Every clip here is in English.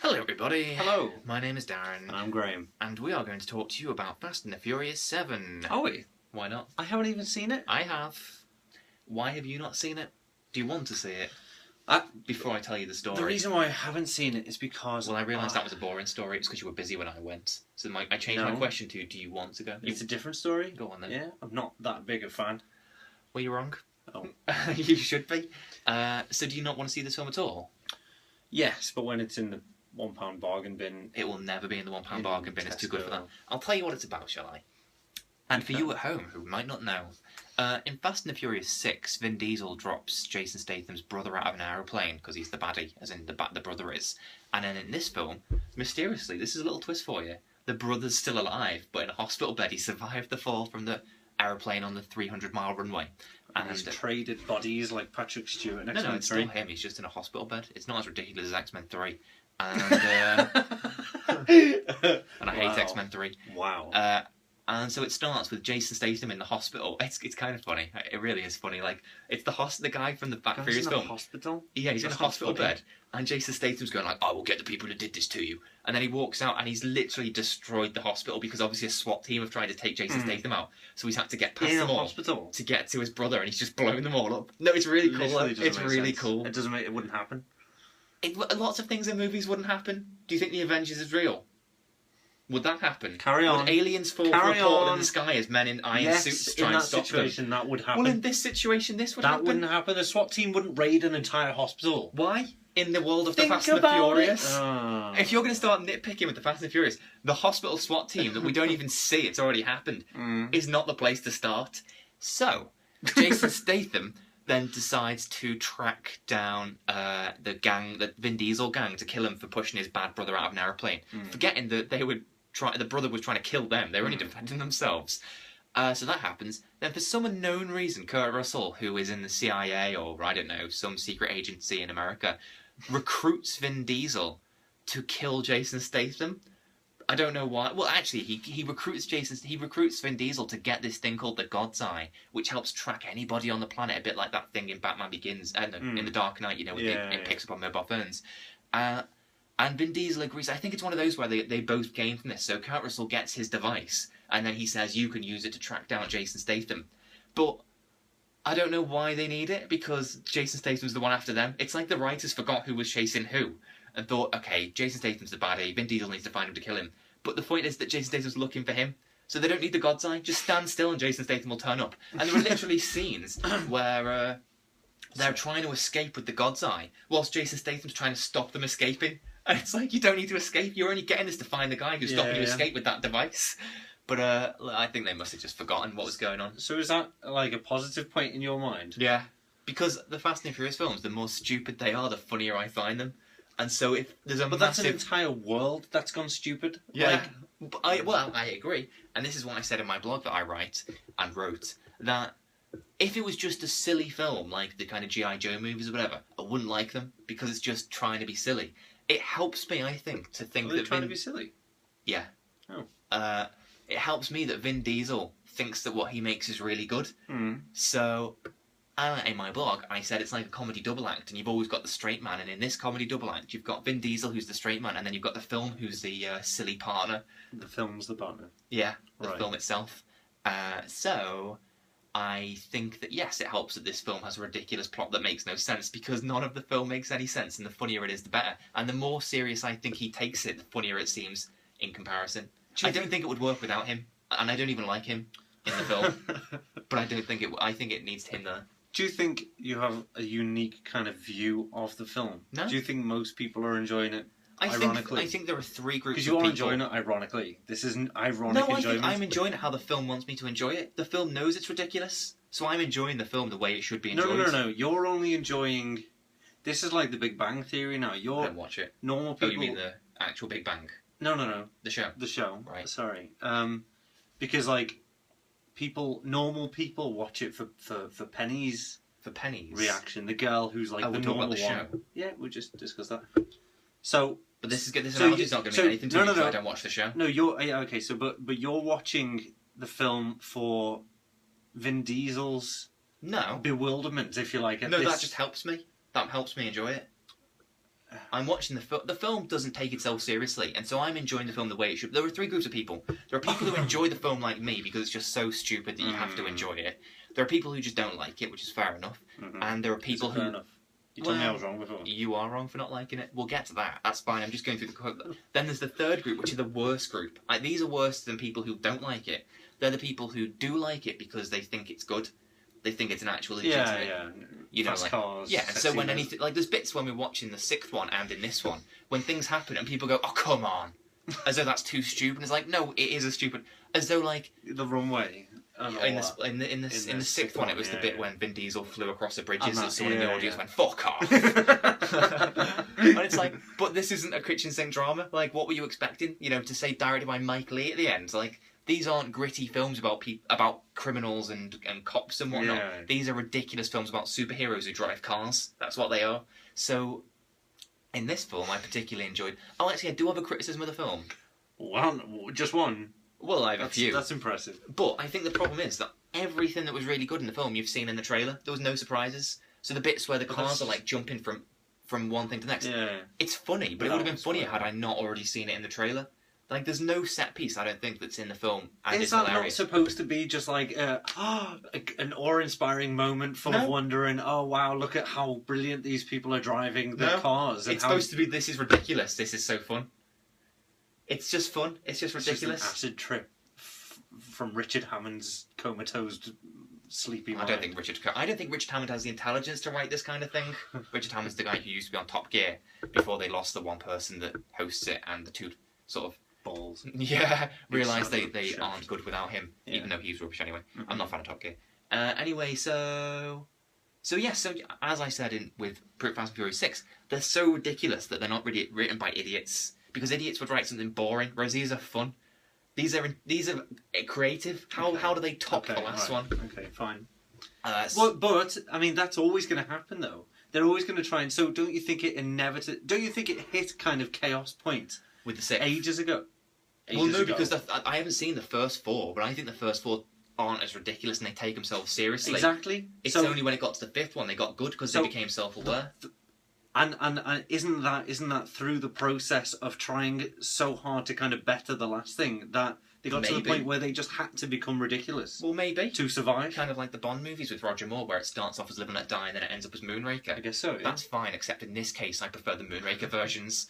Hello everybody. Hello. My name is Darren. And I'm Graham. And we are going to talk to you about Fast and the Furious 7. Are we? Why not? I haven't even seen it. I have. Why have you not seen it? Do you want to see it? Before I tell you the story. The reason why I haven't seen it is because... Well, I realised that was a boring story. It's because you were busy when I went. So I changed my question to, do you want to go? It's a different story? Go on then. Yeah, I'm not that big a fan. Well, you're wrong. Oh. You should be. So do you not want to see this film at all? Yes, but when it's in the £1 bargain bin... It will never be in the £1 bargain bin. It's too good for that. I'll tell you what it's about, shall I? And for you at home who might not know, in Fast and the Furious 6, Vin Diesel drops Jason Statham's brother out of an aeroplane because he's the baddie, as in the brother is. And then in this film, mysteriously, this is a little twist for you, the brother's still alive, but in a hospital bed he survived the fall from the aeroplane on the 300-mile runway. And he's traded bodies like Patrick Stewart in X-Men 3. No, it's still him. He's just in a hospital bed. It's not as ridiculous as X-Men 3. And I hate X-Men 3. Wow. And so it starts with Jason Statham in the hospital. It's kind of funny. It really is funny. Like, it's the guy from the Fast and Furious film. Hospital? Yeah, he's in a hospital bed. And Jason Statham's going like, I will get the people who did this to you. And then he walks out and he's literally destroyed the hospital because obviously a SWAT team have tried to take Jason Statham out. So he's had to get past them all to get to his brother, and he's just blown them all up. No, it's really cool. It's really cool. It doesn't make it wouldn't happen. Lots of things in movies wouldn't happen. Do you think the Avengers is real? Would that happen? Carry on. Would aliens fall from a portal in the sky as men in iron suits try and stop them? In that situation, that would happen. Well, in this situation, this would happen. That wouldn't happen. A SWAT team wouldn't raid an entire hospital. Why? In the world of the Fast and the Furious. If you're going to start nitpicking with the Fast and the Furious, the hospital SWAT team that we don't even see, it's already happened, is not the place to start. So, Jason Statham then decides to track down the gang, the Vin Diesel gang, to kill him for pushing his bad brother out of an aeroplane, forgetting that the brother was trying to kill them. They were only defending themselves. So that happens. Then for some unknown reason, Kurt Russell, who is in the CIA or, I don't know, some secret agency in America, recruits Vin Diesel to kill Jason Statham. I don't know why. Well, actually, he recruits Vin Diesel to get this thing called the God's Eye, which helps track anybody on the planet, a bit like that thing in Batman Begins, in The Dark Knight, you know, it picks up on mobile phones. And Vin Diesel agrees. I think it's one of those where they both gain from this. So Kurt Russell gets his device, and then he says, you can use it to track down Jason Statham. But I don't know why they need it, because Jason Statham's the one after them. It's like the writers forgot who was chasing who, and thought, okay, Jason Statham's the baddie, Vin Diesel needs to find him to kill him. But the point is that Jason Statham's looking for him, so they don't need the God's Eye. Just stand still and Jason Statham will turn up. And there are literally scenes where they're trying to escape with the God's Eye, whilst Jason Statham's trying to stop them escaping. And it's like, you don't need to escape, you're only getting this to find the guy who's stopping you escape with that device. But I think they must have just forgotten what was going on. So is that like a positive point in your mind? Yeah. Because the Fast and Furious films, the more stupid they are, the funnier I find them. And so if there's a that's an entire world that's gone stupid. Yeah. I agree. And this is what I said in my blog that I write and wrote, that if it was just a silly film, like the kind of G.I. Joe movies or whatever, I wouldn't like them, because it's just trying to be silly. It helps me, I think, to think that trying to be silly? Yeah. Oh. It helps me that Vin Diesel thinks that what he makes is really good. So, in my blog, I said it's like a comedy double act, and you've always got the straight man, and in this comedy double act, you've got Vin Diesel, who's the straight man, and then you've got the film, who's the silly partner. The film's the partner? Yeah, the film itself. So, I think that, yes, it helps that this film has a ridiculous plot that makes no sense, because none of the film makes any sense, and the funnier it is, the better. And the more serious I think he takes it, the funnier it seems in comparison. I don't think it would work without him, and I don't even like him in the film. But I don't think it. I think it needs him there. Do you think you have a unique kind of view of the film? No. Do you think most people are enjoying it? Ironically, I think there are three groups. Because you are enjoying it ironically. This isn't ironic enjoyment. No, I think I'm enjoying it how the film wants me to enjoy it. The film knows it's ridiculous, so I'm enjoying the film the way it should be enjoyed. No. You're only enjoying. This is like the Big Bang Theory now. I don't watch it. Normal people. Oh, you mean the actual Big Bang? No. The show. The show. Right. Sorry. Because like normal people watch it for Penny's. For Penny's reaction. The girl who's like the normal one. Show. Yeah, we just discussed that. So. But this analogy's not going to mean anything to me because I don't watch the show. No, you're okay. So, but you're watching the film for Vin Diesel's bewilderment, if you like. No, that just helps me. That helps me enjoy it. I'm watching the film doesn't take itself seriously, and so I'm enjoying the film the way it should. There are three groups of people. There are people who enjoy the film like me because it's just so stupid that you have to enjoy it. There are people who just don't like it, which is fair enough. And there are people who... You told me I was wrong before. You are wrong for not liking it. We'll get to that. That's fine. I'm just going through the quote. Then there's the third group, which is the worst group. Like, these are worse than people who don't like it. They're the people who do like it because they think it's good. They think it's an actual legitimate... Yeah. You know, fast like, cars. yeah, and so when anything... Like, there's bits when we're watching the sixth one and in this one, when things happen and people go, oh, come on. As though that's too stupid. And it's like, no, it is a stupid... As though, like... The runway. In the sixth one, it was the bit when Vin Diesel flew across the bridges and someone in the audience went, fuck off. And it's like, but this isn't a kitchen sink drama. Like, what were you expecting? You know, to say directed by Mike Leigh at the end? Like, these aren't gritty films about criminals and cops and whatnot. Yeah. These are ridiculous films about superheroes who drive cars. That's what they are. So, in this film, I particularly enjoyed... Oh, actually, I do have a criticism of the film. Well, just one. Well, I have a few. That's impressive. But I think the problem is that everything that was really good in the film you've seen in the trailer. There was no surprises. So the bits where the cars are like jumping from one thing to the next. Yeah. It's funny, but it would have been funnier had I not already seen it in the trailer. Like, there's no set piece, I don't think, that's in the film. And Is that hilarious. Not supposed to be just like an awe-inspiring moment full of wondering, oh wow, look at how brilliant these people are driving their cars. And it's supposed to be, this is ridiculous, this is so fun. It's just fun. It's just ridiculous. It's just an acid trip from Richard Hammond's comatose, sleepy mind. I don't think Richard Hammond has the intelligence to write this kind of thing. Richard Hammond's the guy who used to be on Top Gear before they lost the one person that hosts it and the two sort of balls. Yeah, realised they aren't good without him, even though he's rubbish anyway. I'm not a fan of Top Gear. Anyway, so as I said with Fast and Furious 6, they're so ridiculous that they're not really written by idiots. Because idiots would write something boring, whereas these are fun. These are creative. How do they top the last one? Okay, fine. But I mean, that's always going to happen, though. They're always going to try and. So, don't you think it hit kind of chaos point with the sixth ages ago? Because I haven't seen the first four, but I think the first four aren't as ridiculous and they take themselves seriously. Exactly. It's only when it got to the fifth one they got good because they became self-aware. And isn't that through the process of trying so hard to kind of better the last thing that they got to the point where they just had to become ridiculous? Well, maybe. To survive. Kind of like the Bond movies with Roger Moore, where it starts off as Live and Let Die and then it ends up as Moonraker. I guess so, yeah. That's fine, except in this case I prefer the Moonraker versions.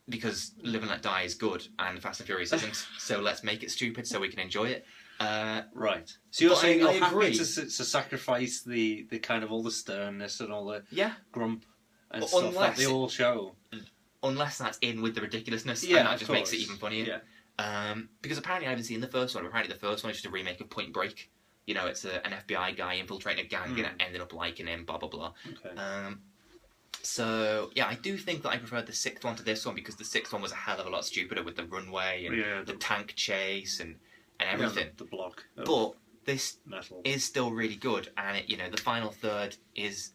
Because Live and Let Die is good and Fast and Furious isn't. So let's make it stupid so we can enjoy it. Right. So you're saying you're happy to sacrifice the kind of all the sternness and all the grump and stuff that they all show. Unless that's in with the ridiculousness, and that just makes it even funnier. Yeah. Because apparently I haven't seen the first one. Apparently the first one is just a remake of Point Break. You know, it's an FBI guy infiltrating a gang and ended up liking him, blah, blah, blah. Okay. So, yeah, I do think that I preferred the sixth one to this one because the sixth one was a hell of a lot stupider with the runway and the tank chase and everything. The block. But this is still really good, and the final third is,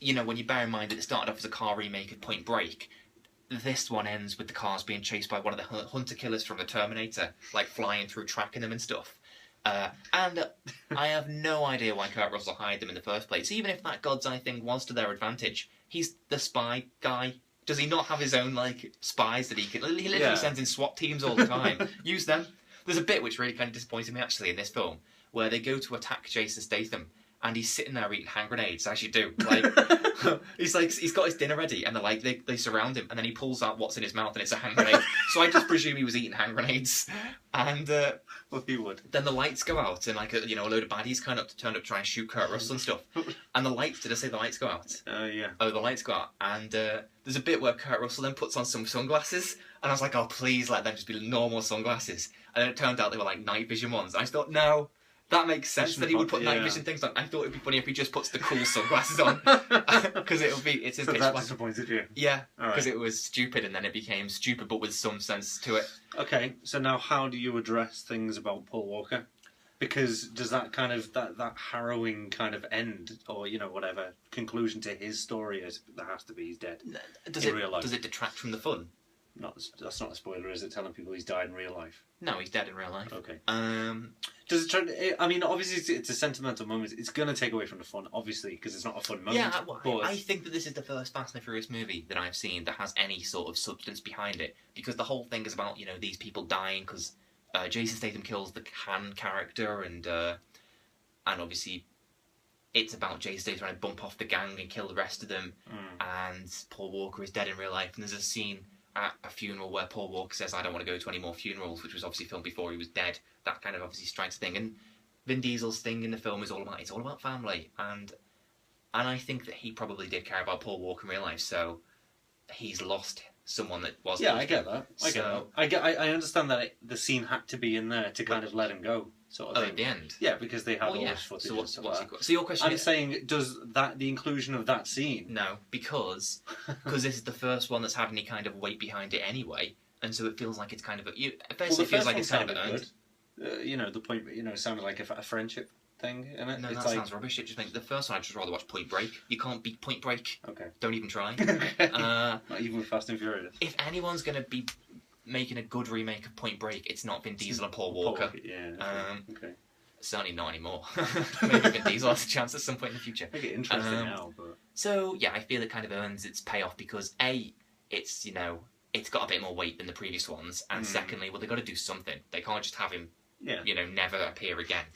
when you bear in mind that it started off as a car remake of Point Break, this one ends with the cars being chased by one of the hunter killers from the Terminator, like flying through, tracking them and stuff. And I have no idea why Kurt Russell hired them in the first place. Even if that God's Eye thing was to their advantage, he's the spy guy. Does he not have his own spies that he can? He literally sends in SWAT teams all the time. Use them. There's a bit which really kind of disappointed me actually in this film, where they go to attack Jason Statham, and he's sitting there eating hand grenades, as you do. He's got his dinner ready, and they surround him, and then he pulls out what's in his mouth, and it's a hand grenade. So I just presume he was eating hand grenades. And well, he would. Then the lights go out, and a load of baddies turn up to try and shoot Kurt Russell and stuff. And the lights, did I say the lights go out? Yeah. Oh, the lights go out, and there's a bit where Kurt Russell then puts on some sunglasses, and I was like, oh, please let them just be normal sunglasses. And then it turned out they were night vision ones. And I thought, no. That makes sense that he would put night vision things on. I thought it would be funny if he just puts the cool sunglasses on. Because it's in pitch black. That disappointed you? Yeah, because it was stupid and then it became stupid but with some sense to it. Okay, so now how do you address things about Paul Walker? Because does that kind of, that harrowing kind of end, or, whatever, conclusion to his story is, there has to be, he's dead in real life. Does it detract from the fun? That's not a spoiler, is it? Telling people he's died in real life. No, he's dead in real life. Okay. Does it try? I mean, obviously, it's a sentimental moment. It's going to take away from the fun, obviously, because it's not a fun moment. Yeah, I think that this is the first Fast and the Furious movie that I've seen that has any sort of substance behind it. Because the whole thing is about these people dying because Jason Statham kills the Han character, and obviously it's about Jason Statham trying to bump off the gang and kill the rest of them. And Paul Walker is dead in real life, and there's a scene at a funeral where Paul Walker says, "I don't want to go to any more funerals," which was obviously filmed before he was dead. That kind of obviously strikes a thing. And Vin Diesel's thing in the film is all about family, and I think that he probably did care about Paul Walker in real life, so he's lost someone that was. Yeah, I get that. I understand that the scene had to be in there to kind of let him go, sort of thing. At the end. Yeah, because they had all this footage. So your question I'm saying, does the inclusion of that scene? No, because this is the first one that's had any kind of weight behind it anyway, and so it feels like it's kind of it feels like it's kind of earned. The point, it sounded like a friendship thing, and no, that sounds rubbish. It just makes the first one. I'd just rather watch Point Break. You can't beat Point Break. Okay. Don't even try. Okay. Not even with Fast and Furious. If anyone's gonna be making a good remake of Point Break, it's not Vin Diesel and Paul Walker. Yeah. Okay. Certainly not anymore. Maybe Vin Diesel has a chance at some point in the future. Make it interesting now, but so yeah, I feel it kind of earns its payoff because it's it's got a bit more weight than the previous ones, and secondly, well, they've got to do something. They can't just have him, never appear again.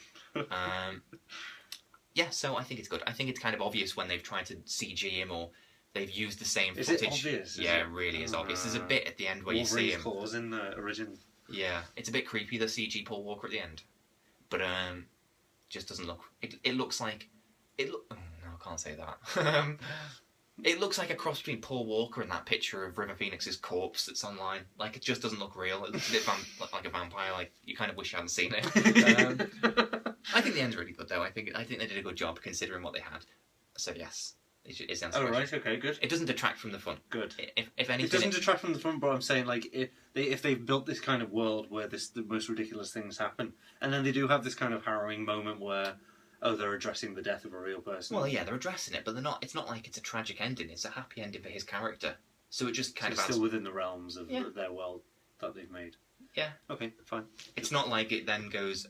So I think it's good. I think it's kind of obvious when they've tried to CG him or they've used the same footage. Is it obvious? Yeah, it really is obvious. There's a bit at the end where you see him. Claws in the original. Yeah, it's a bit creepy, the CG Paul Walker at the end, but just doesn't look. It looks like it. Oh, no, I can't say that. It looks like a cross between Paul Walker and that picture of River Phoenix's corpse that's online. Like, it just doesn't look real. It looks a bit like a vampire. Like, you kind of wish you hadn't seen it. I think the end's really good, though. I think they did a good job considering what they had. So, yes. It's the answer. Oh, right, okay, good. It doesn't detract from the fun. Good. If anything... It doesn't detract from the fun, but I'm saying, like, if they've built this kind of world where the most ridiculous things happen, and then they do have this kind of harrowing moment where... Oh, they're addressing the death of a real person. Well, yeah, they're addressing it, but they're not. It's not like it's a tragic ending. It's a happy ending for his character. So it just kind of adds... still within the realms of their world that they've made. Yeah. Okay, fine. It's not like it then goes,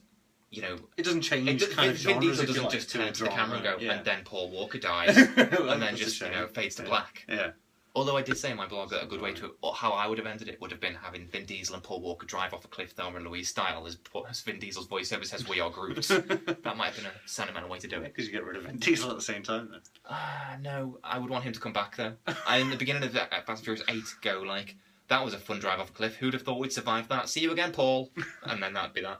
It doesn't change kind of Vin genres. Diesel doesn't just turn to the camera and go, and then Paul Walker dies, and then just fades to black. Yeah. Although I did say in my blog that a good way to how I would have ended it would have been having Vin Diesel and Paul Walker drive off a cliff, Thelma and Louise style, as Vin Diesel's voiceover says, "We are Groot." That might have been a sentimental way to do it. Because you get rid of Vin Diesel at the same time, then. No, I would want him to come back though. In the beginning of Fast and Furious 8, go like, "That was a fun drive off a cliff. Who'd have thought we'd survive that? See you again, Paul." And then that'd be that.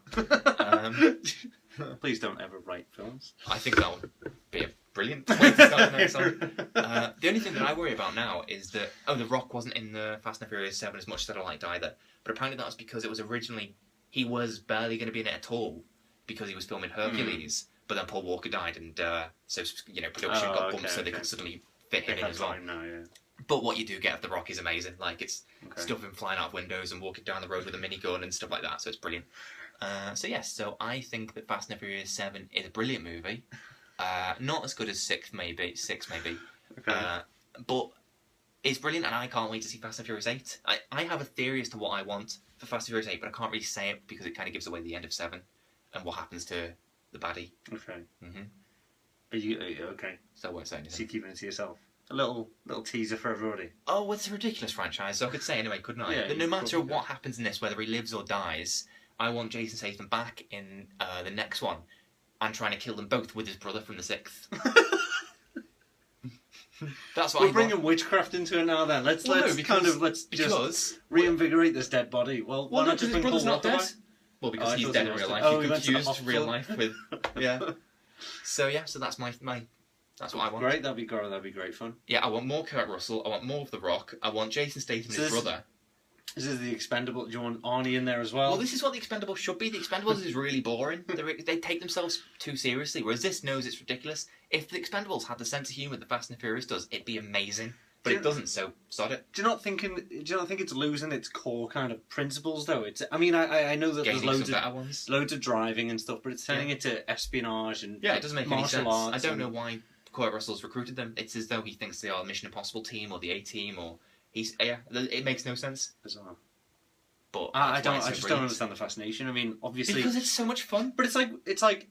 Please don't ever write films. I think that would be a brilliant way to start the next one. The only thing that I worry about now is that The Rock wasn't in the Fast and Furious 7 as much as I don't like either. But apparently that was because it was originally he was barely going to be in it at all because he was filming Hercules. But then Paul Walker died, and so production got bumped so they could suddenly fit him in as well. Now, yeah. But what you do get of The Rock is amazing. Like, it's stuff him flying out of windows and walking down the road with a minigun and stuff like that. So it's brilliant. So I think that Fast and Furious 7 is a brilliant movie. Not as good as 6 maybe. Okay. But it's brilliant, and I can't wait to see Fast and Furious 8. I have a theory as to what I want for Fast and Furious 8, but I can't really say it because it kind of gives away the end of 7 and what happens to the baddie. Okay. Mm-hmm. Are you okay? So I won't say anything. So you're keeping it to yourself? A little teaser for everybody. Oh, it's a ridiculous franchise, so I could say anyway, couldn't I? But no matter what happens in this, whether he lives or dies, I want Jason Statham back in the next one and trying to kill them both with his brother from the 6th. That's what we're bringing witchcraft into it now. Then let's just reinvigorate this dead body. Well, why not just bring Paul Walker back? Well, because he's dead in real life. You confused real life with So that's my that's what I want. Great, that'd be great fun. Yeah, I want more Kurt Russell. I want more of The Rock. I want Jason Statham and his brother. This is the Expendable. Do you want Arnie in there as well? Well, this is what the Expendables should be. The Expendables is really boring. They take themselves too seriously, whereas this knows it's ridiculous. If the Expendables had the sense of humour that Fast and the Furious does, it'd be amazing. But it doesn't, so sod it. Do you not think it's losing its core kind of principles though? I know that there's loads of driving and stuff, but it's turning it to espionage and it doesn't make any sense. Arts I don't know why Kurt Russell's recruited them. It's as though he thinks they are the Mission Impossible team or the A-Team or It makes no sense. Bizarre. But I just don't understand the fascination. I mean, obviously because it's so much fun. But it's like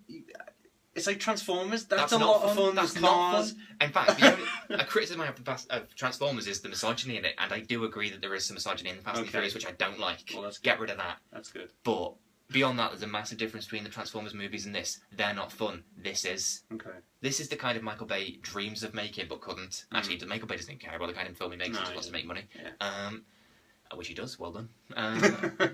Transformers. That's a lot of fun. That's not fun. In fact, a criticism I have of Transformers is the misogyny in it, and I do agree that there is some misogyny in the Fast and Furious, which I don't like. Well, that's Get rid of that. That's good. But beyond that, there's a massive difference between the Transformers movies and this. They're not fun. This is. Okay. This is the kind of Michael Bay dreams of making, but couldn't. Actually, Michael Bay doesn't even care about the kind of film he makes. He just wants to make money. Yeah. Which he does, well done.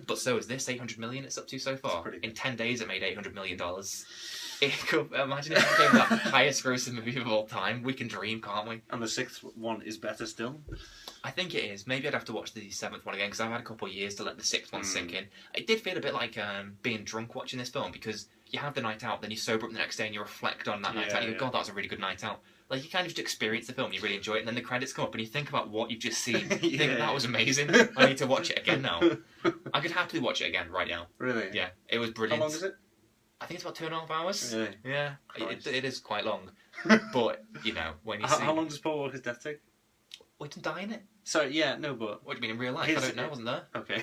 But so is this, 800 million it's up to so far. In 10 days it made $800 million. Imagine if it became the highest grossing movie of all time. We can dream, can't we? And the 6th one is better still? I think it is. Maybe I'd have to watch the 7th one again, because I've had a couple of years to let the 6th one sink in. It did feel a bit like being drunk watching this film, because you have the night out, then you sober up the next day and you reflect on that night out. You go, God, that was a really good night out. Like, you kind of just experience the film, you really enjoy it, and then the credits come up and you think about what you've just seen. You think, that was amazing. I need to watch it again now. I could happily watch it again right now. Really? Yeah, it was brilliant. How long is it? I think it's about 2.5 hours. Really? Yeah, it is quite long. But, when you see... How long does Paul Walker's death take? We didn't die in it. Sorry, yeah, no, but... What do you mean, in real life? I don't know, wasn't there? Okay.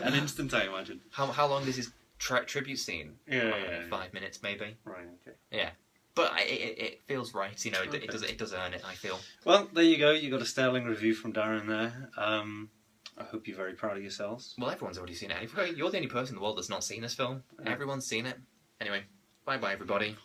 An instant, I imagine. How long is his tribute scene? Yeah, 5 minutes, maybe. Right, okay. Yeah. But it feels right, it does earn it, I feel. Well, there you go. You got a sterling review from Darren there. I hope you're very proud of yourselves. Well, everyone's already seen it. You're the only person in the world that's not seen this film. Everyone's seen it. Anyway, bye-bye, everybody.